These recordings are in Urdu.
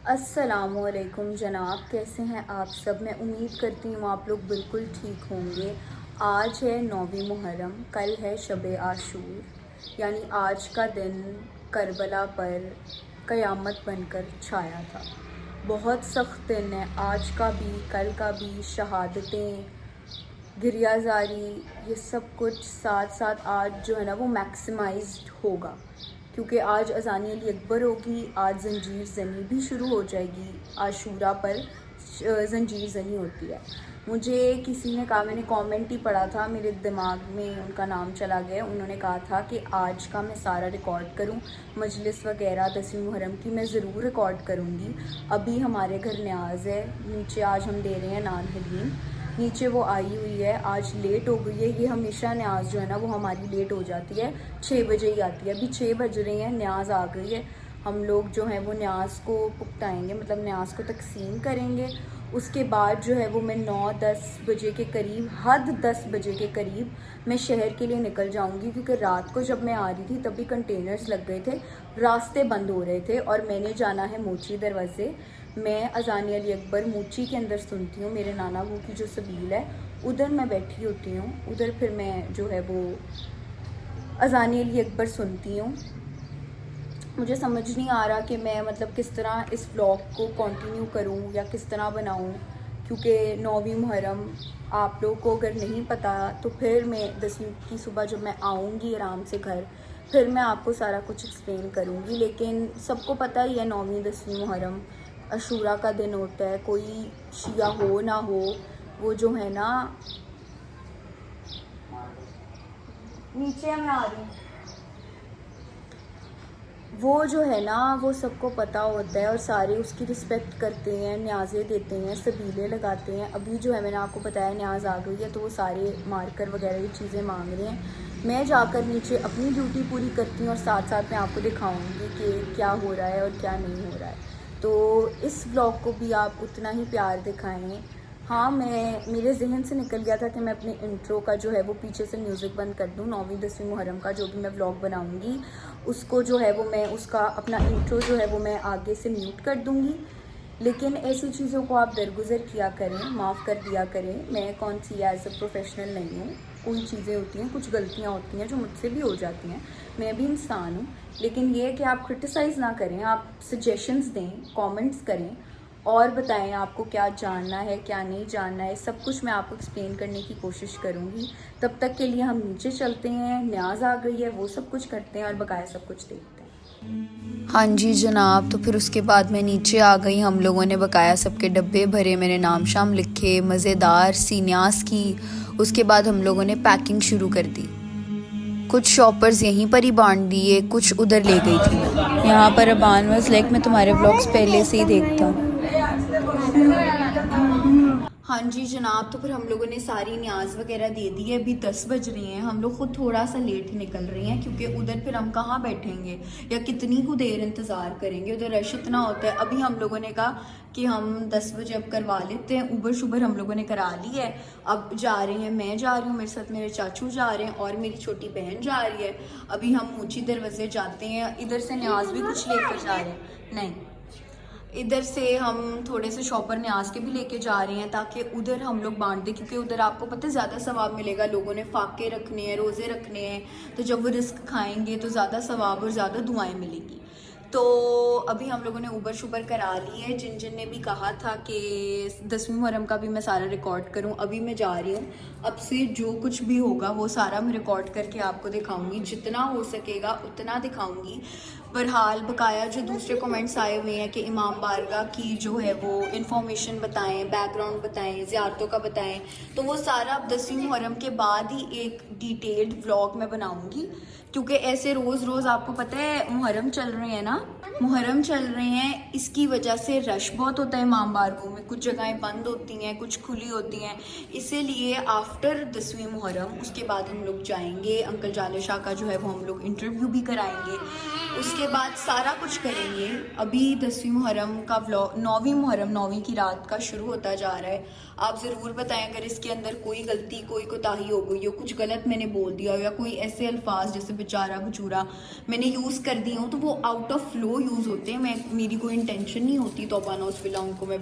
السلام علیکم جناب، کیسے ہیں آپ سب؟ میں امید کرتی ہوں آپ لوگ بالکل ٹھیک ہوں گے۔ آج ہے 9ویں محرم، کل ہے شب عاشور، یعنی آج کا دن کربلا پر قیامت بن کر چھایا تھا۔ بہت سخت دن ہے آج کا بھی، کل کا بھی۔ شہادتیں، گریہ زاری، یہ سب کچھ ساتھ ساتھ آج جو ہے نا وہ میکسیمائزڈ ہوگا، کیونکہ آج اذان علی اکبر ہوگی، آج زنجیر زنی بھی شروع ہو جائے گی۔ عاشورہ پر زنجیر زنی ہوتی ہے۔ مجھے کسی نے کہا، میں نے کامنٹ ہی پڑھا تھا، میرے دماغ میں ان کا نام چلا گیا، انہوں نے کہا تھا کہ آج کا میں سارا ریکارڈ کروں، مجلس وغیرہ 10ویں محرم کی میں ضرور ریکارڈ کروں گی۔ ابھی ہمارے گھر نیاز ہے، نیچے آج ہم دے رہے ہیں نان حلیم، نیچے وہ آئی ہوئی ہے، آج لیٹ ہو گئی ہے۔ یہ ہمیشہ نیاز جو ہے نا وہ ہماری لیٹ ہو جاتی ہے، 6 بجے ہی آتی ہے۔ ابھی 6 بج رہے ہیں، نیاز آ گئی ہے۔ ہم لوگ جو ہیں وہ نیاز کو پکتائیں گے، مطلب نیاز کو تقسیم کریں گے۔ اس کے بعد جو ہے وہ میں 9-10 بجے کے قریب، حد 10 بجے کے قریب میں شہر کے لیے نکل جاؤں گی، کیونکہ رات کو جب میں آ رہی تھی تب بھی کنٹینرز لگ گئے تھے، راستے بند ہو رہے تھے، اور میں نے جانا ہے موچی دروازے۔ میں اذان علی اکبر موچی کے اندر سنتی ہوں، میرے نانا وہ کی جو سبیل ہے ادھر میں بیٹھی ہوتی ہوں، ادھر پھر میں جو ہے وہ اذان علی اکبر سنتی ہوں۔ مجھے سمجھ نہیں آ رہا کہ میں مطلب کس طرح اس ولاگ کو کنٹینیو کروں یا کس طرح بناؤں، کیونکہ 9ویں محرم آپ لوگوں کو اگر نہیں پتہ تو پھر میں 10ویں کی صبح جب میں آؤں گی آرام سے گھر، پھر میں آپ کو سارا کچھ ایکسپلین کروں گی۔ لیکن سب کو پتہ ہی ہے 9ویں 10ویں محرم عاشورہ کا دن ہوتا ہے، کوئی شیعہ ہو نہ ہو، وہ جو ہے نا نیچے میں آ رہی ہوں، وہ جو ہے نا وہ سب کو پتہ ہوتا ہے، اور سارے اس کی رسپیکٹ کرتے ہیں، نیازیں دیتے ہیں، سبیلے لگاتے ہیں۔ ابھی جو ہے میں نے آپ کو بتایا نیاز آ گئی ہے، تو وہ سارے مارکر وغیرہ یہ چیزیں مانگ رہے ہیں۔ میں جا کر نیچے اپنی ڈیوٹی پوری کرتی ہوں، اور ساتھ ساتھ میں آپ کو دکھاؤں گی کہ کیا ہو رہا ہے اور کیا نہیں ہو رہا ہے۔ تو اس ولاگ کو بھی آپ اتنا ہی پیار دکھائیں۔ ہاں، میرے ذہن سے نکل گیا تھا کہ میں اپنے انٹرو کا جو ہے وہ پیچھے سے میوزک بند کر دوں۔ 9ویں 10ویں محرم کا جو بھی میں ولاگ بناؤں گی اس کو جو ہے وہ میں اس کا اپنا انٹرو جو ہے وہ میں آگے سے میوٹ کر دوں گی، لیکن ایسی چیزوں کو آپ درگزر کیا کریں، معاف کر دیا کریں۔ میں کون سی ایز اے پروفیشنل نہیں ہوں، کوئی چیزیں ہوتی ہیں، کچھ غلطیاں ہوتی ہیں جو مجھ سے بھی ہو جاتی ہیں، میں بھی انسان ہوں۔ لیکن یہ ہے کہ آپ کرٹیسائز نہ کریں، آپ سجیشنز دیں، کامنٹس کریں، اور بتائیں آپ کو کیا جاننا ہے کیا نہیں جاننا ہے، سب کچھ میں آپ کو ایکسپلین کرنے کی کوشش کروں گی۔ تب تک کے لیے ہم نیچے چلتے ہیں، نیاز آ گئی ہے، وہ سب کچھ کرتے ہیں اور بقایا سب کچھ دیکھتے ہیں۔ ہاں جی جناب، تو پھر اس کے بعد میں نیچے آ گئی، ہم لوگوں نے بقایا سب کے ڈبے بھرے، میں نے نام شام لکھے، مزیدار سی نیاز کی۔ اس کے بعد ہم لوگوں نے پیکنگ شروع کر دی، کچھ شاپرز یہیں پر ہی بانٹ دیے، کچھ ادھر لے گئی تھی میں۔ یہاں پر ابان واز لائک میں تمہارے ولاگز پہلے سے ہی دیکھتا ہوں۔ ہاں جی جناب، تو پھر ہم لوگوں نے ساری نیاز وغیرہ دے دی ہے، ابھی 10 بج رہے ہیں، ہم لوگ خود تھوڑا سا لیٹ نکل رہے ہیں، کیونکہ ادھر پھر ہم کہاں بیٹھیں گے یا کتنی کو دیر انتظار کریں گے، ادھر رش اتنا ہوتا ہے۔ ابھی ہم لوگوں نے کہا کہ ہم 10 بجے اب کروا لیتے ہیں، اوبر شوبر ہم لوگوں نے کرا لی ہے، اب جا رہے ہیں، میں جا رہی ہوں، میرے ساتھ میرے چاچو جا رہے ہیں، اور میری چھوٹی بہن جا رہی ہے۔ ابھی ہم موچی دروازے جاتے ہیں، ادھر سے نیاز بھی کچھ لے کر جا رہے ہیں، نہیں ادھر سے ہم تھوڑے سے شاپر نیاز کے بھی لے کے جا رہے ہیں، تاکہ ادھر ہم لوگ بانٹ دیں، کیونکہ ادھر آپ کو پتہ ہے زیادہ ثواب ملے گا، لوگوں نے فاقے رکھنے ہیں، روزے رکھنے ہیں، تو جب وہ رزق کھائیں گے تو زیادہ ثواب اور زیادہ دعائیں ملیں گی۔ تو ابھی ہم لوگوں نے اوبر شوبر کرا لی ہے، جن جن نے بھی کہا تھا کہ 10ویں محرم کا بھی میں سارا ریکارڈ کروں، ابھی میں جا رہی ہوں، اب سے جو کچھ بھی ہوگا وہ سارا میں ریکارڈ کر کے آپ کو دکھاؤں گی، جتنا ہو سکے گا اتنا دکھاؤں گی۔ بہرحال بقایا جو دوسرے کومنٹس آئے ہوئے ہیں کہ امام بارگاہ کی جو ہے وہ انفارمیشن بتائیں، بیک گراؤنڈ بتائیں، زیارتوں کا بتائیں، تو وہ سارا اب 10ویں محرم کے بعد ہی ایک ڈیٹیلڈ ولاگ میں بناؤں گی، کیونکہ ایسے روز روز آپ کو پتہ ہے محرم چل رہے ہیں نا، محرم چل رہے ہیں، اس کی وجہ سے رش بہت ہوتا ہے امام بارگاہوں میں، کچھ جگہیں بند ہوتی ہیں، کچھ کھلی ہوتی ہیں، اسی لیے آفٹر 10ویں محرم اس کے بعد ہم لوگ جائیں گے، انکل جالے شاہ کا جو ہے وہ ہم لوگ انٹرویو بھی کرائیں گے، اس کے بعد سارا کچھ کریں گے۔ ابھی 10ویں محرم کا ولاگ، 9ویں محرم 9ویں کی رات کا شروع ہوتا جا رہا ہے، آپ ضرور بتائیں اگر اس کے اندر کوئی غلطی کوئی کوتاہی ہو گئی ہو, کچھ غلط میں نے بول دیا ہو یا کوئی ایسے الفاظ جیسے بیچارہ بچورا میں نے یوز کر دی ہوں تو وہ آؤٹ آف فلو یوز ہوتے ہیں. میری کوئی انٹینشن نہیں ہوتی توبہ نوز باللہ ان کو میں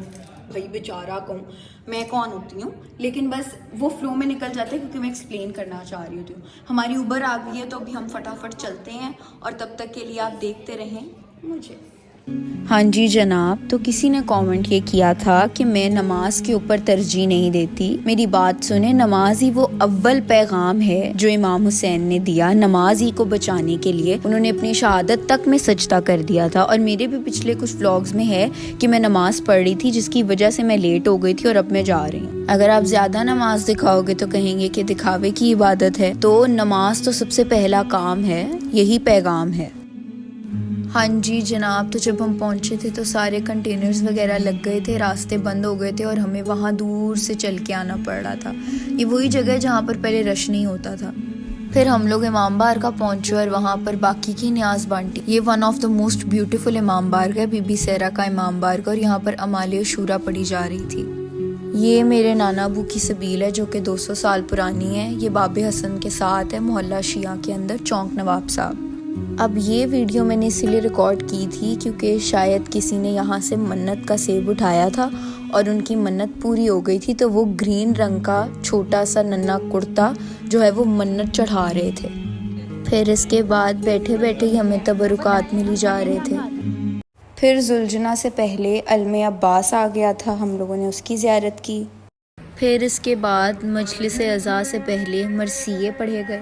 بھائی بیچارہ کہوں, میں کون ہوتی ہوں, لیکن بس وہ فلو میں نکل جاتا ہے کیونکہ میں ایکسپلین کرنا چاہ رہی ہوتی ہوں. ہماری اوبر آ گئی ہے تو ابھی ہم فٹافٹ چلتے ہیں اور تب تک کے لیے آپ دیکھتے رہیں مجھے. ہاں جی جناب, تو کسی نے کامنٹ یہ کیا تھا کہ میں نماز کے اوپر ترجیح نہیں دیتی. میری بات سنیں, نماز ہی وہ اول پیغام ہے جو امام حسین نے دیا. نماز ہی کو بچانے کے لیے انہوں نے اپنی شہادت تک میں سجدہ کر دیا تھا. اور میرے بھی پچھلے کچھ ولاگز میں ہے کہ میں نماز پڑھ رہی تھی جس کی وجہ سے میں لیٹ ہو گئی تھی اور اب میں جا رہی ہوں. اگر آپ زیادہ نماز دکھاؤ گے تو کہیں گے کہ دکھاوے کی عبادت ہے, تو نماز تو سب سے پہلا کام ہے, یہی پیغام ہے. ہاں جی جناب, تو جب ہم پہنچے تھے تو سارے کنٹینرز وغیرہ لگ گئے تھے, راستے بند ہو گئے تھے اور ہمیں وہاں دور سے چل کے آنا پڑ رہا تھا. یہ وہی جگہ ہے جہاں پر پہلے رش نہیں ہوتا تھا. پھر ہم لوگ امام بارگاہ کا پہنچے اور وہاں پر باقی کی نیاز بانٹی. یہ one of the most beautiful امام بارگاہ ہے, بی بی سیرا کا امام بارگاہ, اور یہاں پر امال شورا پڑھی جا رہی تھی. یہ میرے نانا ابو کی سبیل ہے جو کہ 200 سال پرانی ہے. یہ باب حسن کے ساتھ ہے, محلہ شیعہ کے اندر, چونک نواب صاحب. اب یہ ویڈیو میں نے اسی لیے ریکارڈ کی تھی کیونکہ شاید کسی نے یہاں سے منت کا سیب اٹھایا تھا اور ان کی منت پوری ہو گئی تھی, تو وہ گرین رنگ کا چھوٹا سا ننا کرتا جو ہے وہ منت چڑھا رہے تھے. پھر اس کے بعد بیٹھے بیٹھے ہی ہمیں تبرکات ملی جا رہے تھے. پھر زلجنا سے پہلے علم عباس آ گیا تھا, ہم لوگوں نے اس کی زیارت کی. پھر اس کے بعد مجلس عزا سے پہلے مرثیے پڑھے گئے.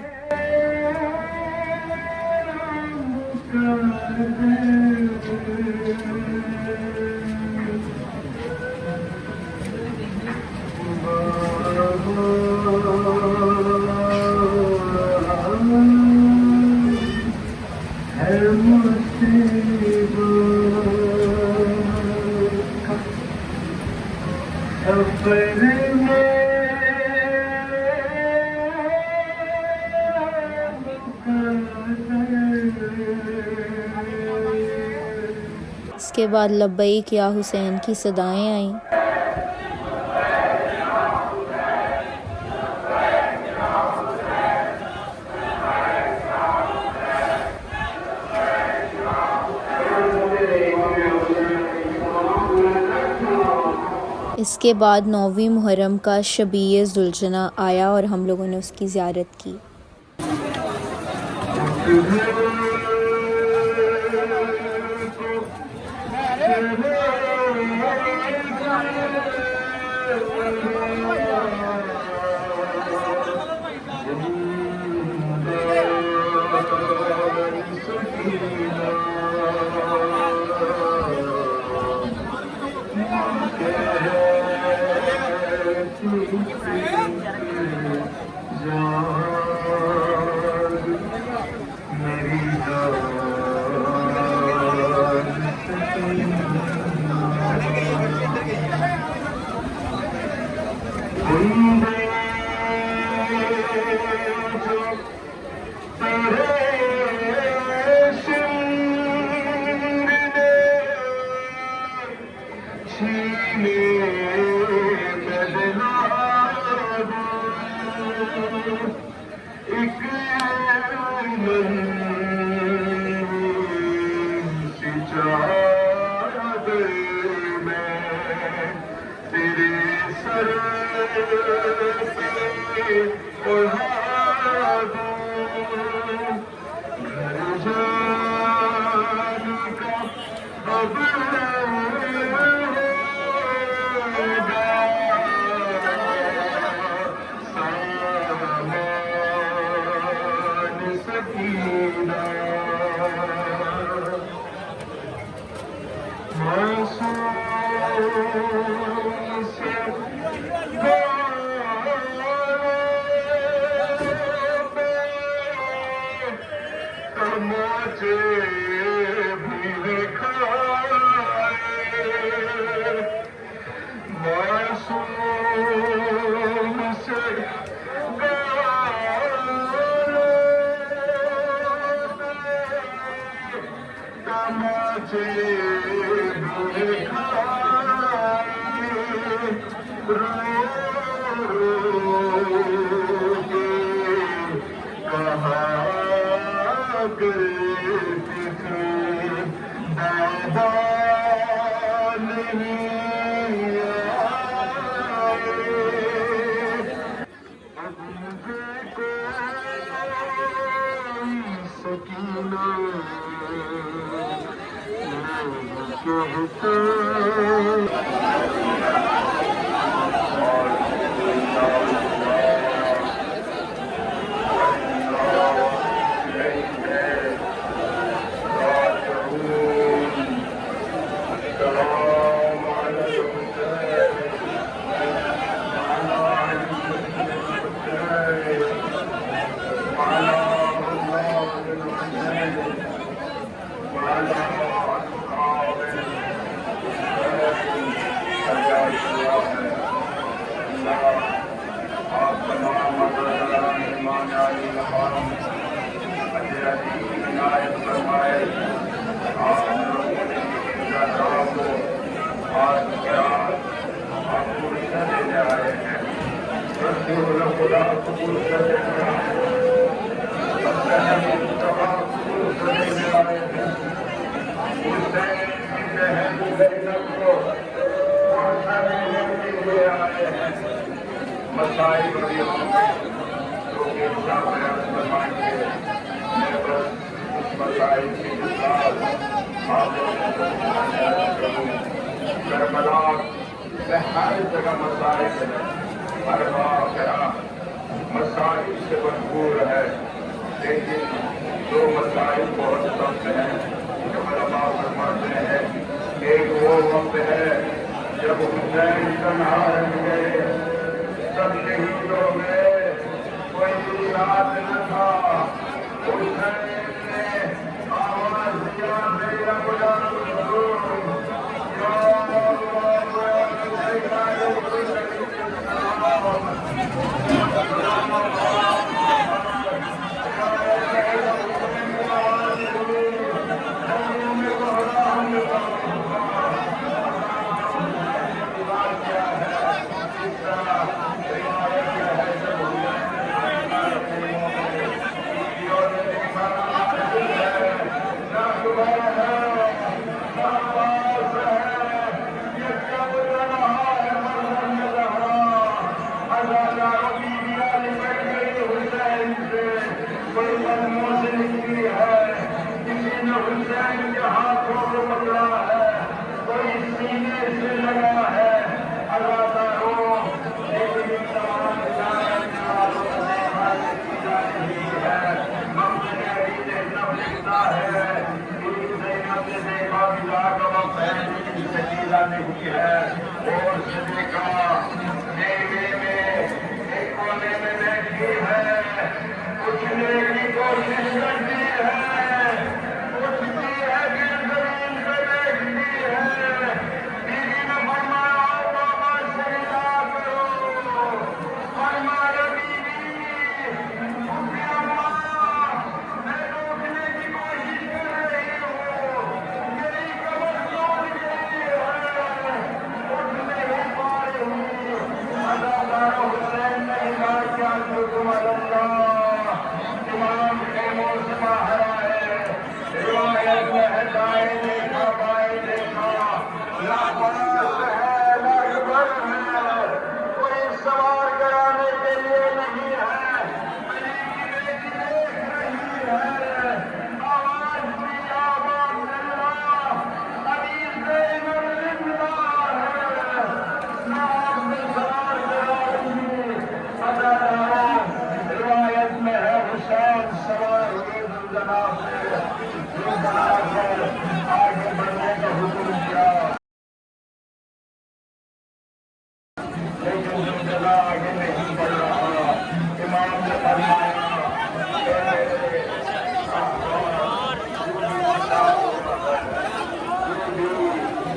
اس کے بعد لبیک یا حسین کی صدائیں آئیں. اس کے بعد 9ویں محرم کا شبیہ ذوالجناح آیا اور ہم لوگوں نے اس کی زیارت کی. کربلا میں ہر جگہ مسائل ہے، ہر واقعہ مسائل سے بھرپور ہے، لیکن دو مسائل بہت سخت ہیں جو علماء فرماتے ہیں۔ ایک وہ وقت ہے جب حسین تنہا رہ گئے، سب شہیدوں میں کوئی ساتھ نہ تھا، حسین نے آواز دیا میرا غلام نہیں ہے اور صدیقہ میلے میں ایک کونے میں بیٹھی ہے، اٹھنے کی کوشش کرتی ہے، اٹھتی ہے پھر زمین پہ بیٹھتی ہے۔ بیوی نے فرمایا بابا سجدہ کرو، فرمایا بیوی اما میں تو اٹھنے کی کوشش کر رہی ہوں، میری کمر توڑ گئی ہے، اٹھ نہیں پا رہی ہوں۔ اداکار حسین نے کہا کیا حکم اللہ، امام خیموں سے باہر آئے، روایت میں ہے دائیں دیکھا بائیں دیکھا، لاپاس ہے لاجبر ہے، کوئی سوار کرانے کے لیے نہیں ہے، علی کی بیٹی دیکھ رہی ہے، آواز دی یا باب اللہ، ابھی زینب زندہ ہے، نام میں سوار کرا رہی اداکاروں۔ روایت میں ہے حسین سوار ہوئے زلزلہ سے، زلزلہ سے آگے بڑھنے کا حکم کیا، لیکن زلزلہ آگے نہیں بڑھ رہا۔ امام نے فرمایا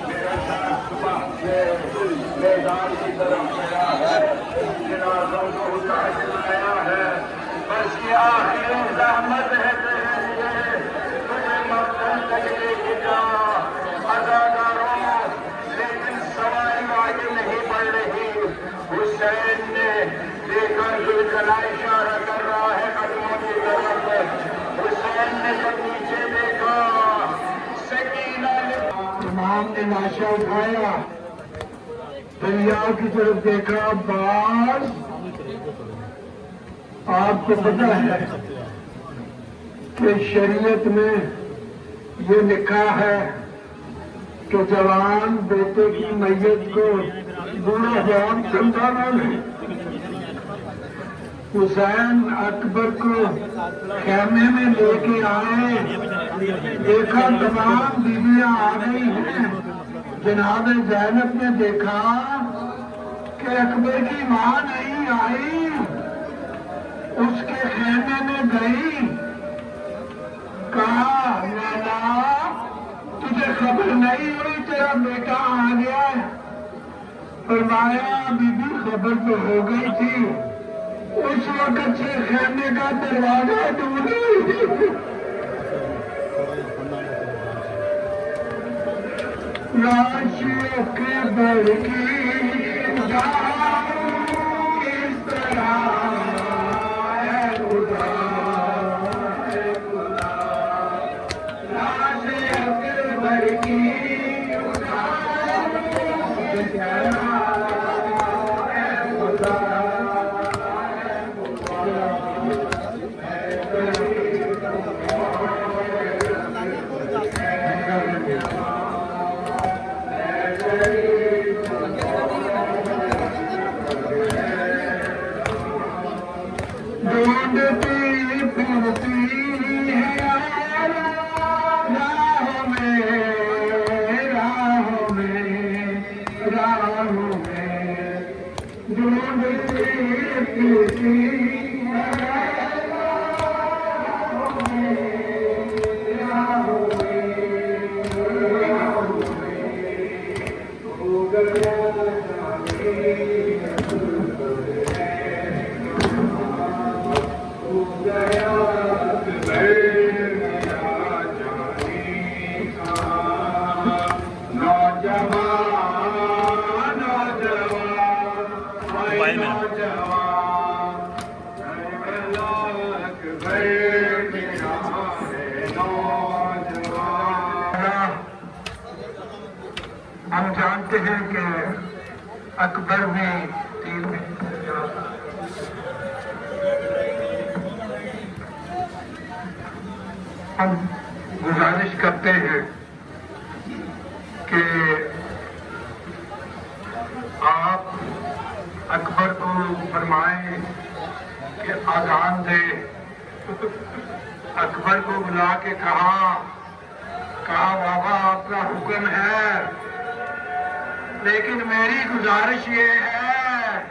میرے ساتھ صبح سے میدان کی طرف گیا ہے، جنازوں کو اٹھا کے لایا ہے، بس یہ آخری زحمت ہے تیرے لیے، تجھے مقتل تک لے کے جا۔ اداکاروں لیکن سواری آگے نہیں بڑھ رہی، حسین حسین نے دیکھا زلزلہ اشارہ کر رہا ہے قدموں کی طرف. حسین نے جب نیچے دیکھا سکینہ نے امام نے لاشا اٹھایا, دریا کی طرف دیکھا. عباس آپ کو پتہ ہے کہ شریعت میں یہ لکھا ہے کہ جوان بیٹے کی میت کو بوڑھا جوان زندہ نہ لے. حسین اکبر کو خیمے میں لے کے آئے, دیکھا تمام بیویاں آ گئی ہیں. جناب زینب نے دیکھا کہ اکبر کی ماں نہیں آئی, اس کے خیمے میں گئی. کہا لیلا تجھے خبر نہیں ہوئی تیرا بیٹا آ گیا ہے؟ فرمایا بی بی خبر تو ہو گئی تھی, اس وقت سے خیمے کا دروازہ ڈھونڈی. لاشوں کے بڑھ کی اس طرح ہے خدا, ہے خدا. لاشوں کے بڑھ کی ڈھونڈتی پھرتی ہے راہوں میں, راہوں میں, راہوں میں. ڈھونڈتی پھرتی ہے راہوں میں, راہوں میں, راہوں میں. ہو گیا ہم جانتے ہیں کہ اکبر بھی تیر میں ہم گزارش کرتے ہیں کہ آپ اکبر کو فرمائیں کہ اذان دے. اکبر کو بلا کے کہا بابا آپ کا حکم ہے, لیکن میری گزارش یہ ہے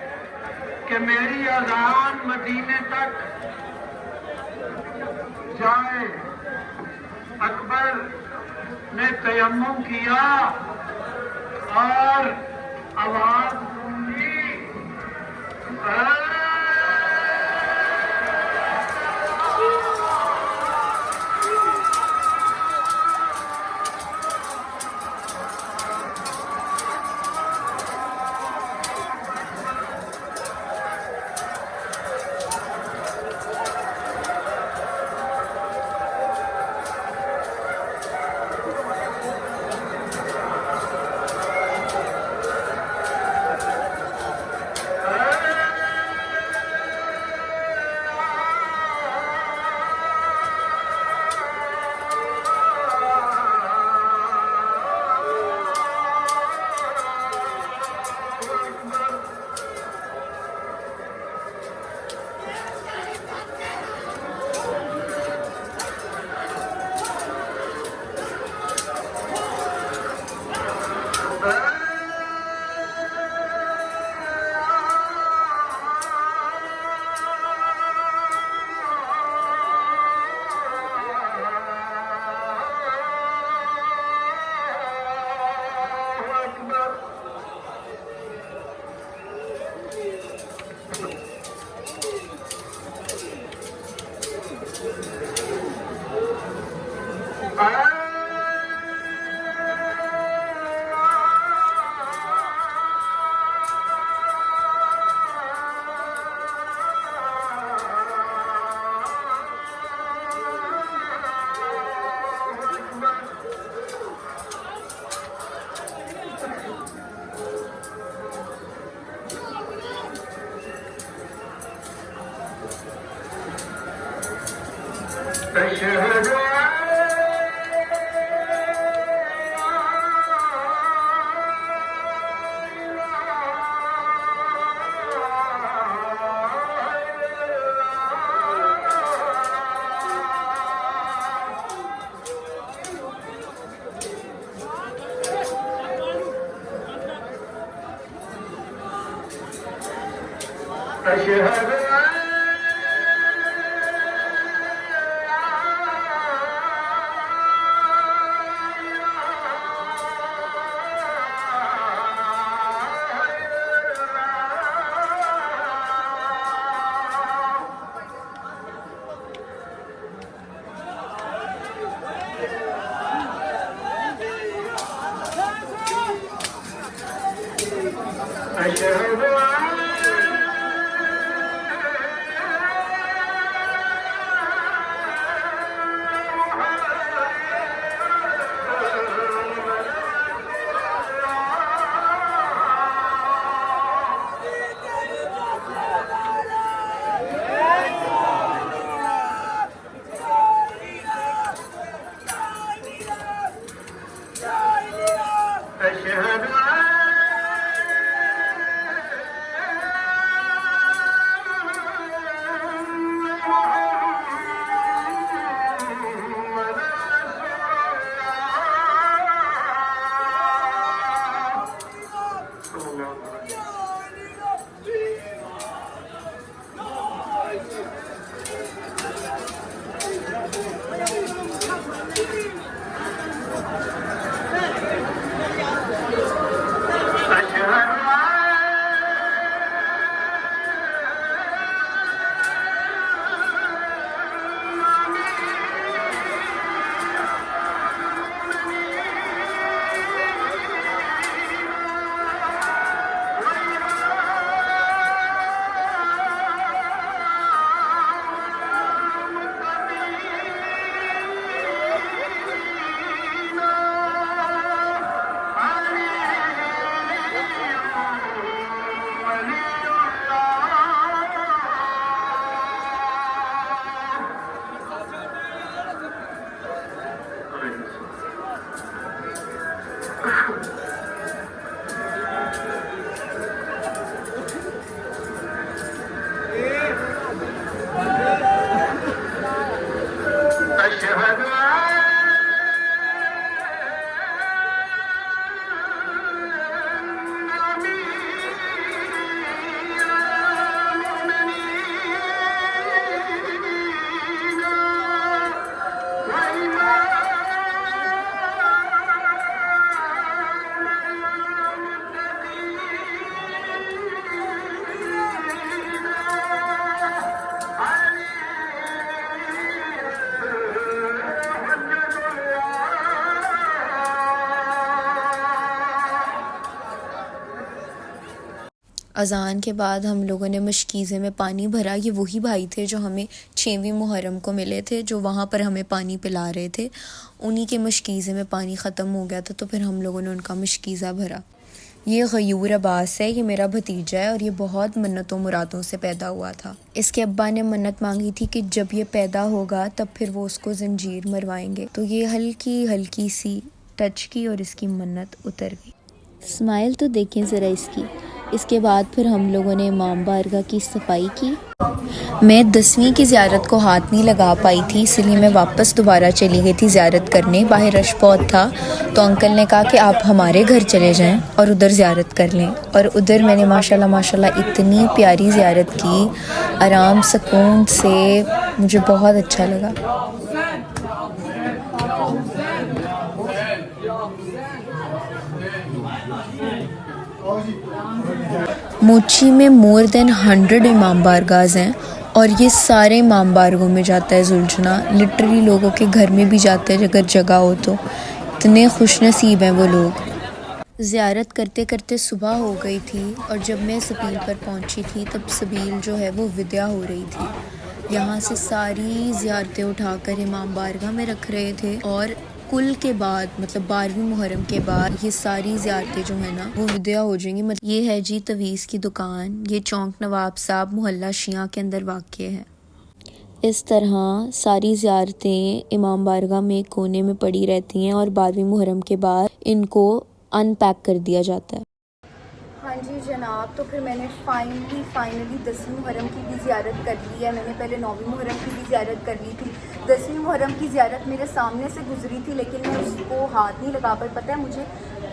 کہ میری اذان مدینے تک جائے. اکبر نے تیمم کیا اور آواز سنی, أشهد اذان کے بعد ہم لوگوں نے مشکیزے میں پانی بھرا. یہ وہی بھائی تھے جو ہمیں 6ویں محرم کو ملے تھے، جو وہاں پر ہمیں پانی پلا رہے تھے. انہی کے مشکیزے میں پانی ختم ہو گیا تھا تو پھر ہم لوگوں نے ان کا مشکیزہ بھرا. یہ غیور عباس ہے، یہ میرا بھتیجا ہے اور یہ بہت منتوں مرادوں سے پیدا ہوا تھا. اس کے ابا نے منت مانگی تھی کہ جب یہ پیدا ہوگا تب پھر وہ اس کو زنجیر مروائیں گے. تو یہ ہلکی سی ٹچ کی اور اس کی منت اتر گئی. اسمائل تو دیکھیں ذرا اس کی. اس کے بعد پھر ہم لوگوں نے امام بارگاہ کی صفائی کی. میں 10ویں کی زیارت کو ہاتھ نہیں لگا پائی تھی، اس لیے میں واپس دوبارہ چلی گئی تھی زیارت کرنے. باہر رش بہت تھا تو انکل نے کہا کہ آپ ہمارے گھر چلے جائیں اور ادھر زیارت کر لیں. اور ادھر میں نے ماشاءاللہ اتنی پیاری زیارت کی، آرام سکون سے، مجھے بہت اچھا لگا. موچی میں مور دین 100 امام بارگاہز ہیں اور یہ سارے امام بارگاہوں میں جاتا ہے زلجھنا. لٹرلی لوگوں کے گھر میں بھی جاتے ہیں اگر جگہ ہو تو. اتنے خوش نصیب ہیں وہ لوگ. زیارت کرتے کرتے صبح ہو گئی تھی اور جب میں سبیل پر پہنچی تھی تب سبیل جو ہے وہ وداع ہو رہی تھی. یہاں سے ساری زیارتیں اٹھا کر امام بارگاہ میں رکھ رہے تھے اور کل کے بعد مطلب 12ویں محرم کے بعد یہ ساری زیارتیں جو ہیں نا وہ وداع ہو جائیں گی. یہ ہے جی تویز کی دکان. یہ چونک نواب صاحب محلہ شیعہ کے اندر واقع ہے. اس طرح ساری زیارتیں امام بارگاہ میں ایک کونے میں پڑی رہتی ہیں اور 12ویں محرم کے بعد ان کو ان پیک کر دیا جاتا ہے۔ ہاں جی جناب، تو پھر میں نے فائنلی 10ویں محرم کی بھی زیارت کر لی ہے۔ میں نے پہلے 9ویں محرم کی بھی زیارت کر لی تھی۔ 10ویں محرم کی زیارت میرے سامنے سے گزری تھی، لیکن میں اس کو ہاتھ نہیں لگا پائی۔ پتہ ہے مجھے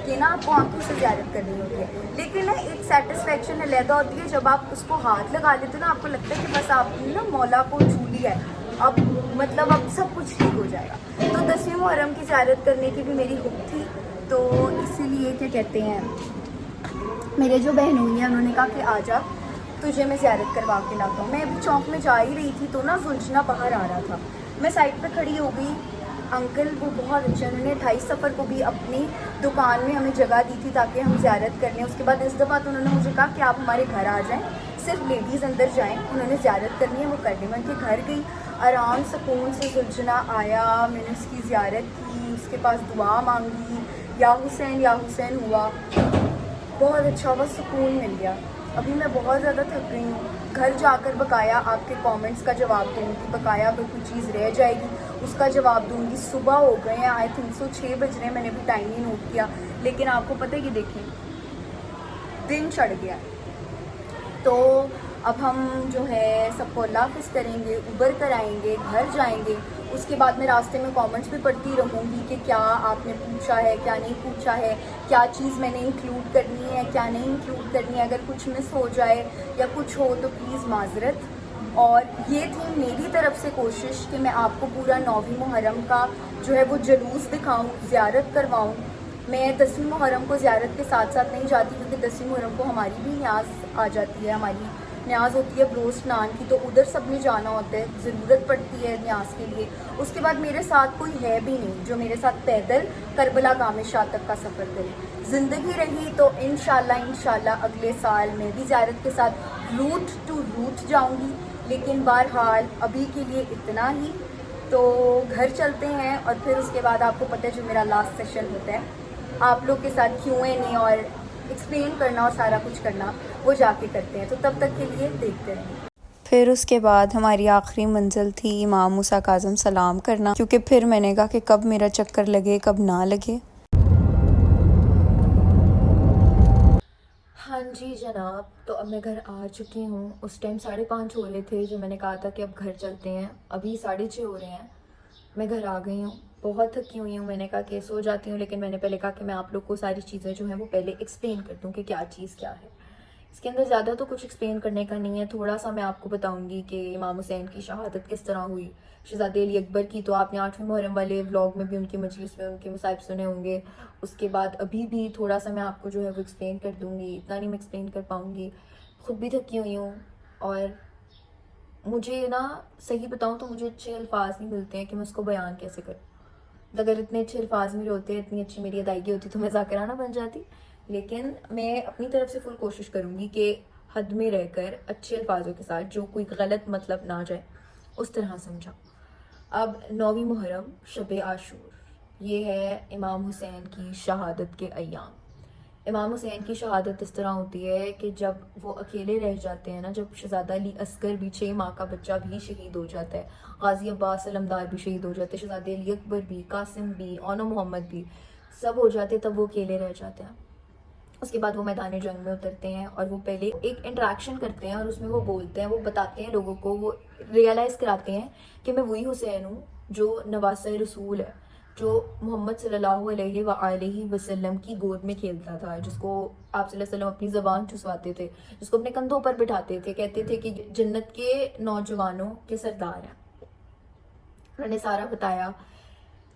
کہ نا آپ کو آنکھوں سے زیارت کرنی ہوتی ہے، لیکن نا ایک سیٹسفیکشن علیحدہ ہوتی ہے جب آپ اس کو ہاتھ لگا لیتے نا، آپ کو لگتا ہے کہ بس آپ نے نا مولا کو چھو لیا ہے، اب مطلب اب سب کچھ ٹھیک ہو جائے گا۔ تو 10ویں محرم کی زیارت کرنے کی بھی میری حق تھی، تو اسی لیے کیا کہتے ہیں، میرے جو بہنوئی ہیں انہوں نے کہا کہ آ جا، تجھے میں زیارت کروا کے لاتا ہوں۔ میں ابھی چوک میں جا ہی رہی تھی تو نا زلجھنا باہر آ رہا تھا، میں سائڈ پہ کھڑی ہو گئی۔ انکل وہ بہت اچھے، انہوں نے 28 سفر کو بھی اپنی دکان میں ہمیں جگہ دی تھی تاکہ ہم زیارت کر لیں۔ اس کے بعد اس دفعہ تو انہوں نے مجھے کہا کہ آپ ہمارے گھر آ جائیں، صرف لیڈیز اندر جائیں، انہوں نے زیارت کرنی ہے وہ کر لیں۔ میں ان کے گھر گئی، آرام سکون سے زلجھنا آیا، میں نے اس کی زیارت کی، اس کے پاس دعا مانگی، یا حسین ہوا، بہت اچھا، بس سکون مل گیا۔ ابھی میں بہت زیادہ تھک گئی ہوں، گھر جا کر بقایا آپ کے کامنٹس کا جواب دوں گی، بقایا اگر کوئی چیز رہ جائے گی اس کا جواب دوں گی۔ صبح ہو گئے ہیں، آئی تھنک 6 بج رہے ہیں، میں نے بھی ٹائم نہیں نوٹ کیا، لیکن آپ کو پتہ ہے کہ دیکھیں دن چڑھ گیا۔ تو اب ہم جو ہے سب کو اللہ حافظ کریں گے، اوبر کر آئیں گے، گھر جائیں گے۔ اس کے بعد میں راستے میں کامنٹس بھی پڑھتی رہوں گی کہ کیا آپ نے پوچھا ہے، کیا نہیں پوچھا ہے، کیا چیز میں نے انکلوڈ کرنی ہے، کیا نہیں انکلوڈ کرنی ہے۔ اگر کچھ مس ہو جائے یا کچھ ہو تو پلیز معذرت۔ اور یہ تھی میری طرف سے کوشش کہ میں آپ کو پورا 9ویں محرم کا جو ہے وہ جلوس دکھاؤں، زیارت کرواؤں۔ میں 10ویں محرم کو زیارت کے ساتھ ساتھ نہیں جاتی، کیونکہ 10ویں محرم کو ہماری بھی نیاز آ جاتی ہے، ہماری نیاز ہوتی ہے بروسٹ نان کی، تو ادھر سب نے جانا ہوتا ہے، ضرورت پڑتی ہے نیاز کے لیے۔ اس کے بعد میرے ساتھ کوئی ہے بھی نہیں جو میرے ساتھ پیدل کربلا گام شاہ تک کا سفر کرے۔ زندگی رہی تو انشاءاللہ اگلے سال میں بھی زیارت کے ساتھ روٹ ٹو روٹ جاؤں گی، لیکن بہرحال ابھی کے لیے اتنا ہی۔ تو گھر چلتے ہیں، اور پھر اس کے بعد آپ کو پتہ ہے جو میرا لاسٹ سیشن ہوتا ہے آپ لوگ کے ساتھ Q&A اور ایکسپلین کرنا اور سارا کچھ کرنا، وہ جا کے کرتے ہیں۔ تو تب تک کے لیے دیکھتے رہیں۔ پھر اس کے بعد ہماری آخری منزل تھی امام موسیٰ کاظم سلام کرنا، کیونکہ پھر میں نے کہا کہ کب میرا چکر لگے کب نہ لگے۔ ہاں جی جناب، تو اب میں گھر آ چکی ہوں۔ اس ٹائم 5:30 ہو رہے تھے جو میں نے کہا تھا کہ اب گھر چلتے ہیں، ابھی 6:30 ہو رہے ہیں۔ میں گھر آ گئی ہوں، بہت تھکی ہوئی ہوں۔ میں نے کہا کہ سو جاتی ہوں، لیکن میں نے پہلے کہا کہ میں آپ لوگ کو ساری چیزیں جو ہیں وہ پہلے ایکسپلین کر دوں کہ کیا چیز کیا ہے۔ اس کے اندر زیادہ تو کچھ ایکسپلین کرنے کا نہیں ہے، تھوڑا سا میں آپ کو بتاؤں گی کہ امام حسین کی شہادت کس طرح ہوئی۔ شہزادے علی اکبر کی تو آپ نے 8ویں محرم والے ولاگ میں بھی ان کی مجلس میں ان کے مصائب سنے ہوں گے۔ اس کے بعد ابھی بھی تھوڑا سا میں آپ کو جو ہے وہ ایکسپلین کر دوں گی، اتنا نہیں میں ایکسپلین کر پاؤں گی، خود بھی تھکی ہوئی ہوں۔ اور مجھے نا صحیح بتاؤں تو مجھے اچھے الفاظ نہیں ملتے ہیں کہ میں اس کو بیان کیسے کروں۔ اگر اتنے اچھے الفاظ میرے ہوتے، اتنی اچھی میری ادائیگی ہوتی تو میں ذاکرانہ بن جاتی، لیکن میں اپنی طرف سے فل کوشش کروں گی کہ حد میں رہ کر اچھے الفاظوں کے ساتھ جو کوئی غلط مطلب نہ جائے اس طرح سمجھا۔ اب 9ویں محرم شب عاشور، یہ ہے امام حسین کی شہادت کے ایام۔ امام حسین کی شہادت اس طرح ہوتی ہے کہ جب وہ اکیلے رہ جاتے ہیں نا، جب شہزادہ علی اصغر بھی 6 ماہ کا بچہ بھی شہید ہو جاتا ہے، غازی عباس علمدار بھی شہید ہو جاتے ہیں، شہزادے علی اکبر بھی، قاسم بھی، اونو محمد بھی، سب ہو جاتے، تب وہ اکیلے رہ جاتے ہیں۔ اس کے بعد وہ میدان جنگ میں اترتے ہیں اور وہ پہلے ایک انٹریکشن کرتے ہیں، اور اس میں وہ بولتے ہیں، وہ بتاتے ہیں لوگوں کو، وہ ریئلائز کراتے ہیں کہ میں وہی حسین ہوں جو نواسہ رسول ہے، جو محمد صلی اللہ علیہ وآلہ وسلم کی گود میں کھیلتا تھا، جس کو آپ صلی اللہ علیہ وسلم اپنی زبان چسواتے تھے، جس کو اپنے کندھوں پر بٹھاتے تھے، کہتے تھے کہ جنت کے نوجوانوں کے سردار ہیں۔ انہوں نے سارا بتایا،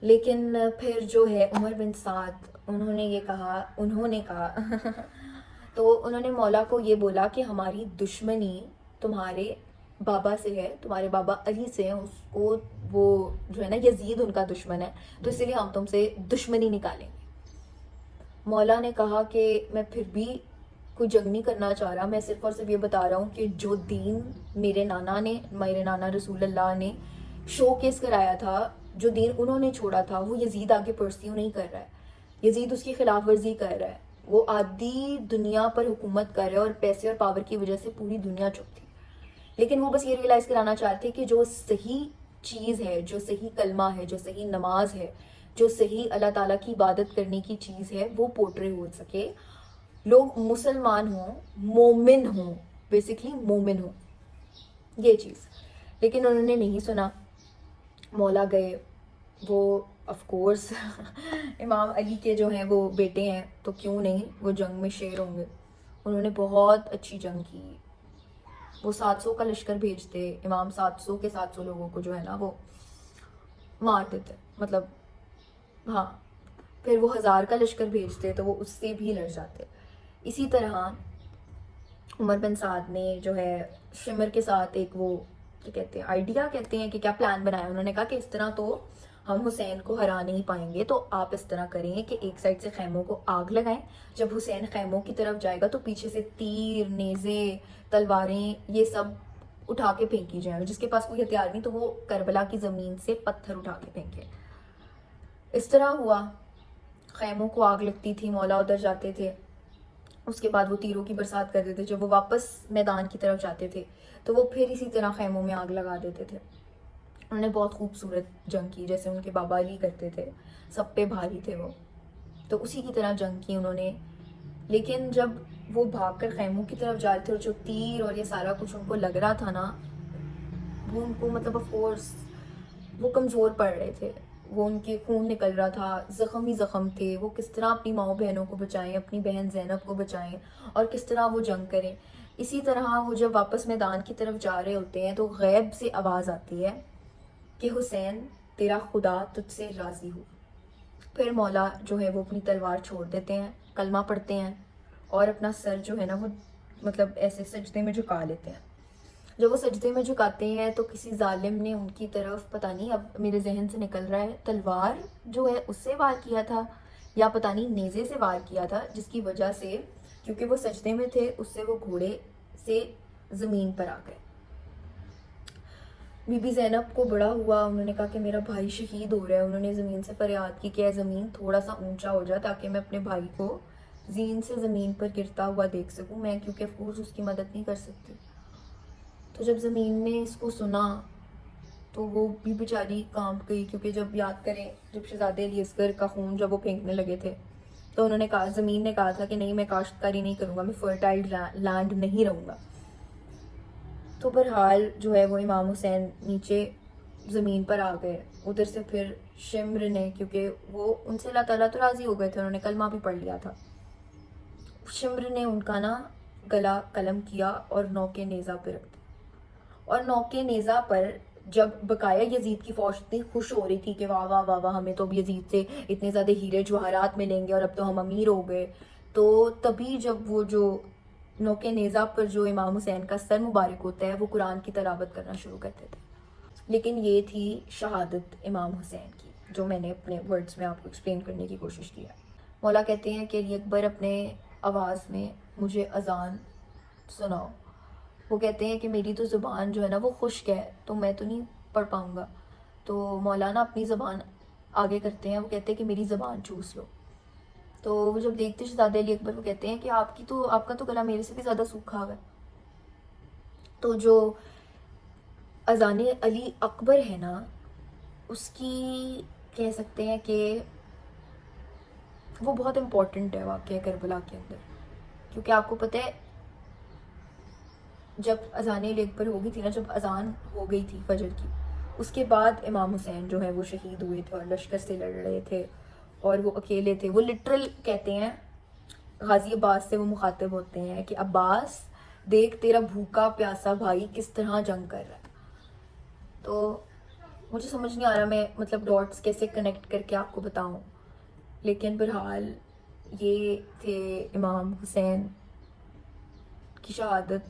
لیکن پھر جو ہے عمر بن سعد انہوں نے کہا تو انہوں نے مولا کو یہ بولا کہ ہماری دشمنی تمہارے بابا سے ہے، تمہارے بابا علی سے ہیں، اس کو وہ جو ہے نا یزید ان کا دشمن ہے، تو اسی لیے ہم تم سے دشمنی نکالیں گے۔ مولا نے کہا کہ میں پھر بھی کوئی جنگ نہیں کرنا چاہ رہا، میں صرف اور صرف یہ بتا رہا ہوں کہ جو دین میرے نانا رسول اللہ نے شو کیس کرایا تھا، جو دین انہوں نے چھوڑا تھا، وہ یزید آگے پرسیو نہیں کر رہا ہے، یزید اس کی خلاف ورزی کر رہا ہے، وہ آدھی دنیا پر حکومت کر رہا ہے اور پیسے اور پاور کی وجہ سے پوری دنیا چپ تھی۔ لیکن وہ بس یہ ریئلائز کرانا چاہتے کہ جو صحیح چیز ہے، جو صحیح کلمہ ہے، جو صحیح نماز ہے، جو صحیح اللہ تعالیٰ کی عبادت کرنے کی چیز ہے، وہ پورٹرے ہو سکے، لوگ مسلمان ہوں، مومن ہوں، بیسکلی مومن ہوں، یہ چیز. لیکن انہوں نے نہیں سنا. مولا گئے. وہ آف کورس امام علی کے جو ہیں وہ بیٹے ہیں تو کیوں نہیں وہ جنگ میں شیر ہوں گے. انہوں نے بہت اچھی جنگ کی. وہ 700 کا لشکر بھیجتے، امام 700 کے 700 لوگوں کو جو ہے نا وہ مار دیتے، مطلب ہاں. پھر وہ 1000 کا لشکر بھیجتے تو وہ اس سے بھی لڑ جاتے. اسی طرح عمر بن سعد نے جو ہے شمر کے ساتھ ایک وہ کیا کہتے ہیں، آئیڈیا کہتے ہیں کہ کیا پلان بنایا. انہوں نے کہا کہ اس طرح تو ہم حسین کو ہرا نہیں پائیں گے، تو آپ اس طرح کریں کہ ایک سائڈ سے خیموں کو آگ لگائیں، جب حسین خیموں کی طرف جائے گا تو پیچھے سے تیر، نیزے، تلواریں یہ سب اٹھا کے پھینکی جائیں. جس کے پاس کوئی ہتھیار نہیں تو وہ کربلا کی زمین سے پتھر اٹھا کے پھینکے. اس طرح ہوا. خیموں کو آگ لگتی تھی، مولا ادھر جاتے تھے. اس کے بعد وہ تیروں کی برسات کر دیتے. جب وہ واپس میدان کی طرف جاتے تھے تو وہ پھر اسی طرح خیموں میں آگ لگا دیتے تھے. انہوں نے بہت خوبصورت جنگ کی، جیسے ان کے بابا علی کرتے تھے، سب پہ بھاری تھے وہ، تو اسی کی طرح جنگ کی انہوں نے. لیکن جب وہ بھاگ کر خیموں کی طرف جاتے تھے اور جو تیر اور یہ سارا کچھ ان کو لگ رہا تھا نا، وہ ان کو مطلب آف کورس وہ کمزور پڑ رہے تھے. وہ ان کے خون نکل رہا تھا، زخم ہی زخم تھے. وہ کس طرح اپنی ماؤں بہنوں کو بچائیں، اپنی بہن زینب کو بچائیں، اور کس طرح وہ جنگ کریں. اسی طرح وہ جب واپس میدان کی طرف جا رہے ہوتے ہیں تو غیب سے آواز آتی ہے کہ حسین تیرا خدا تجھ سے راضی ہو. پھر مولا جو ہے وہ اپنی تلوار چھوڑ دیتے ہیں، کلمہ پڑھتے ہیں اور اپنا سر جو ہے نا وہ مطلب ایسے سجدے میں جھکا لیتے ہیں. جب وہ سجدے میں جھکاتے ہیں تو کسی ظالم نے ان کی طرف، پتہ نہیں اب میرے ذہن سے نکل رہا ہے، تلوار جو ہے اس سے وار کیا تھا یا پتہ نہیں نیزے سے وار کیا تھا، جس کی وجہ سے کیونکہ وہ سجدے میں تھے اس سے وہ گھوڑے سے زمین پر آ گئے. بی بی زینب کو بڑا ہوا. انہوں نے کہا کہ میرا بھائی شہید ہو رہا ہے. انہوں نے زمین سے فریاد کی کہ اے زمین تھوڑا سا اونچا ہو جا تاکہ میں اپنے بھائی کو زین سے زمین پر گرتا ہوا دیکھ سکوں. میں کیونکہ آف کورس اس کی مدد نہیں کر سکتی. تو جب زمین نے اس کو سنا تو وہ بھی بیچاری کانپ گئی، کیونکہ جب یاد کریں جب شہزادے علی اصغر کا خون جب وہ پھینکنے لگے تھے تو انہوں نے کہا، زمین نے کہا تھا کہ نہیں میں کاشتکاری نہیں کروں گا، میں فرٹائل لینڈ نہیں رہوں گا. تو بہرحال جو ہے وہ امام حسین نیچے زمین پر آ گئے. ادھر سے پھر شمر نے، کیونکہ وہ ان سے اللہ تعالیٰ تو راضی ہو گئے تھے، انہوں نے کلمہ بھی پڑھ لیا تھا، شمر نے ان کا نا گلا قلم کیا اور نوکے نیزہ پہ رکھ دیا. اور نوکے نیزہ پر جب بقایا یزید کی فوج اتنی خوش ہو رہی تھی کہ واہ واہ واہ واہ ہمیں تو اب یزید سے اتنے زیادہ ہیرے جواہرات ملیں گے اور اب تو ہم امیر ہو گئے، تو تبھی جب وہ جو نوکے نیزہ پر جو امام حسین کا سر مبارک ہوتا ہے وہ قرآن کی تلاوت کرنا شروع کرتے تھے. لیکن یہ تھی شہادت امام حسین کی جو میں نے اپنے ورڈز میں آپ کو ایکسپلین کرنے کی کوشش کی ہے. مولا کہتے ہیں کہ علی اکبر اپنے آواز میں مجھے اذان سناؤ. وہ کہتے ہیں کہ میری تو زبان جو ہے نا وہ خشک ہے تو میں تو نہیں پڑھ پاؤں گا. تو مولانا اپنی زبان آگے کرتے ہیں، وہ کہتے ہیں کہ میری زبان چوس لو. تو وہ جب دیکھتے شہزادے علی اکبر وہ کہتے ہیں کہ آپ کا تو گلا میرے سے بھی زیادہ سوکھا ہوا ہے. تو جو اذان علی اکبر ہے نا اس کی کہہ سکتے ہیں کہ وہ بہت امپورٹنٹ ہے واقعہ کربلا کے اندر، کیونکہ آپ کو پتہ ہے جب اذان علی اکبر ہو گئی تھی نا، جب اذان ہو گئی تھی فجر کی، اس کے بعد امام حسین جو ہے وہ شہید ہوئے تھے اور لشکر سے لڑ رہے تھے اور وہ اکیلے تھے. وہ لٹرل کہتے ہیں غازی عباس سے وہ مخاطب ہوتے ہیں کہ عباس دیکھ تیرا بھوکا پیاسا بھائی کس طرح جنگ کر رہا ہے. تو مجھے سمجھ نہیں آ رہا میں مطلب ڈاٹس کیسے کنیکٹ کر کے آپ کو بتاؤں، لیکن بہرحال یہ تھے امام حسین کی شہادت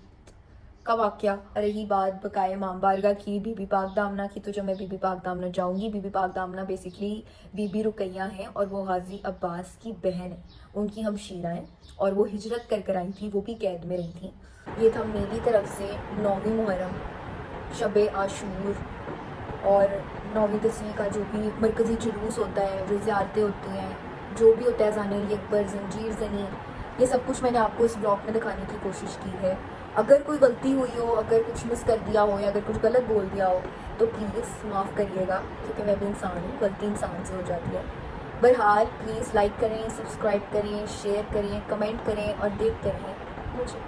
کا واقعہ. رہی بات بقائے امام بارگاہ کی، بی بی پاک دامنہ کی، تو جب میں بی بی پاک دامنہ جاؤں گی، بی بی پاک دامنہ بیسکلی بی بی رقیہ ہیں اور وہ غازی عباس کی بہن ہیں، ان کی ہمشیرہ ہیں اور وہ ہجرت کر آئی تھیں، وہ بھی قید میں رہی تھیں. یہ تھا میری طرف سے 9ویں محرم، شب عاشور اور 9ویں 10ویں کا جو بھی مرکزی جلوس ہوتا ہے، جو زیارتیں ہوتی ہیں، جو بھی ہوتا ہے اذان علی اکبر، زنجیر زنی، یہ سب کچھ میں نے آپ کو اس بلاگ میں دکھانے کی کوشش کی ہے. اگر کوئی غلطی ہوئی ہو، اگر کچھ مس کر دیا ہو یا اگر کچھ غلط بول دیا ہو تو پلیز معاف کریے گا، کیونکہ میں بھی انسان ہوں، غلطی انسان سے ہو جاتی ہے. بہرحال پلیز لائک کریں، سبسکرائب کریں، شیئر کریں، کمنٹ کریں اور دیکھتے رہیں مجھے.